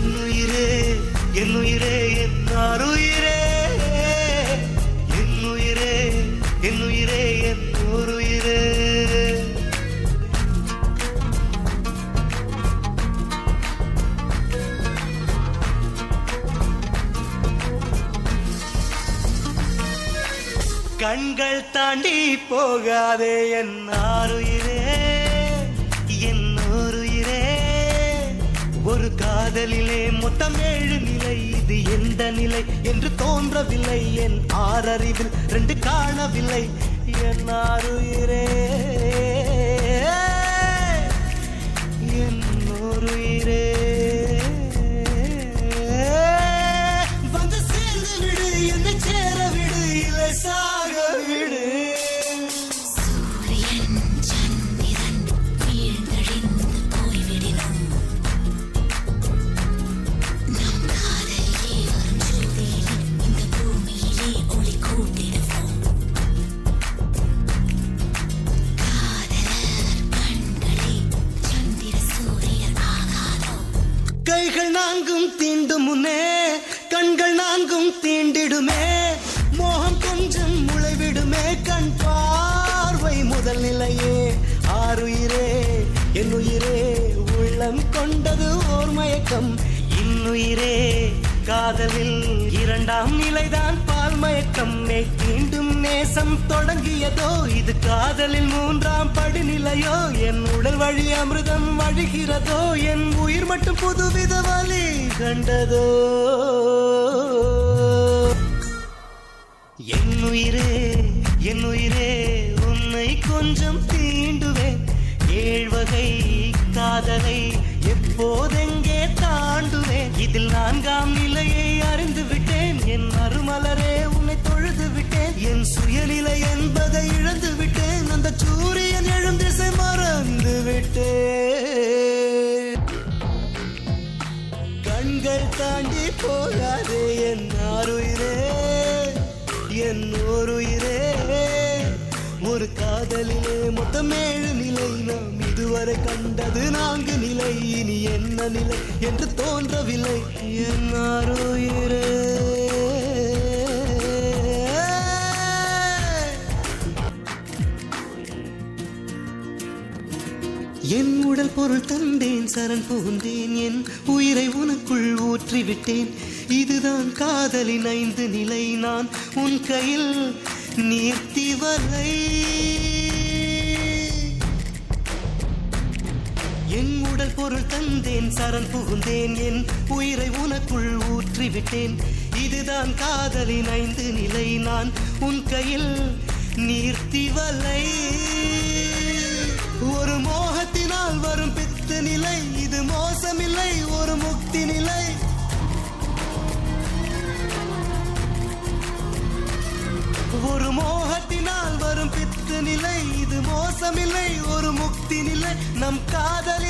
என்னுயிரே என்னுயிரே என்னாருயிரே என்னுயிரே என்னுயிரே என்னோருயிரே கண்கள் தாண்டி போகாதே என்னாருயிரே என்னோருயிரே ஒரு காதலிலே மொத்தம் 7 நிலை இது எந்த நிலை என்று தோன்றவில்லை என் ஆறறிவில் 2 காணவில்லை என்னாருயிரே என்னோருயிரே வந்து சேர்ந்து விடு என்னை சேர விடு இல்லை சாக விடு சூரியன் சந்திரன் வீழ்ந்தழிந்து போய்விடினும் நம் காதலிலே வரும் ஜோதியிலே இந்த பூமியிலே ஒளி கூட்டிடுவோம் காதலர் கண்களே சந்திர சூரியன் ஆகாதோ கைகள் 4 தீண்டும் முன்னே கண்கள் 4 தீண்டிடுமே மோகம் கொஞ்சம் முளைவிடுமே கண் பார்வை முதல் நிலையே ஆறுயிரே என்னுயிரே உள்ளம் கொண்டது ஓர் மயக்கம் இன்னுயிரே காதலில் 2ஆம் நிலைதான் பால் மயக்கம் மீண்டும் நேசம் தொடங்கியதோ இது காதலில் 3ஆம் படிநிலையோ என் உடல் வழி அமிர்தம் வழிகிறதோ என் உயிர் மட்டும் புதுவித வலி கண்டதோ என்னுயிரே என்னுயிரே உன்னை கொஞ்சம் தீண்டுவேன் 7 வகை காதலை எப்போதெங்கே தாண்டுவேன் இதில் 4ஆம் நிலையை அறிந்து விட்டேன் என் அருமலரே உன்னை தொழுது விட்டேன் என் சுயநிலை என்பதை இழந்து விட்டேன் அந்த சூரியன் எழும் திசை மறந்து விட்டேன் கண்கள் தாண்டி போகாதே என் ஆருயிரே என்னோருயிரே ஒரு காதலிலே மொத்தம் 7 நிலை நாம் இதுவரை கண்டது 4 நிலை இனி என்ன நிலை என்று தோன்றவில்லை என்னாருயிரே என் உடல் பொருள் தந்தேன் சரண் புகுந்தேன் என் உயிரை உனக்குள் ஊற்றிவிட்டேன் இதுதான் காதலின் 5 நிலை நான் உன் கையில் நீர்த்தி வலை என் உடல் பொருள் தந்தேன் சரண் புகுந்தேன் என் உயிரை உனக்குள் ஊற்றிவிட்டேன் இதுதான் காதலின் 5 நிலை நான் உன் கையில் நீர்த்தி வலை ஒரு மோகத்தினால் வரும் பித்து நிலை இது மோசமில்லை ஒரு முக்தி நிலை ஒரு மோகத்தினால் வரும் பித்து நிலை இது மோசமில்லை ஒரு முக்தி நிலை நம் காதலில்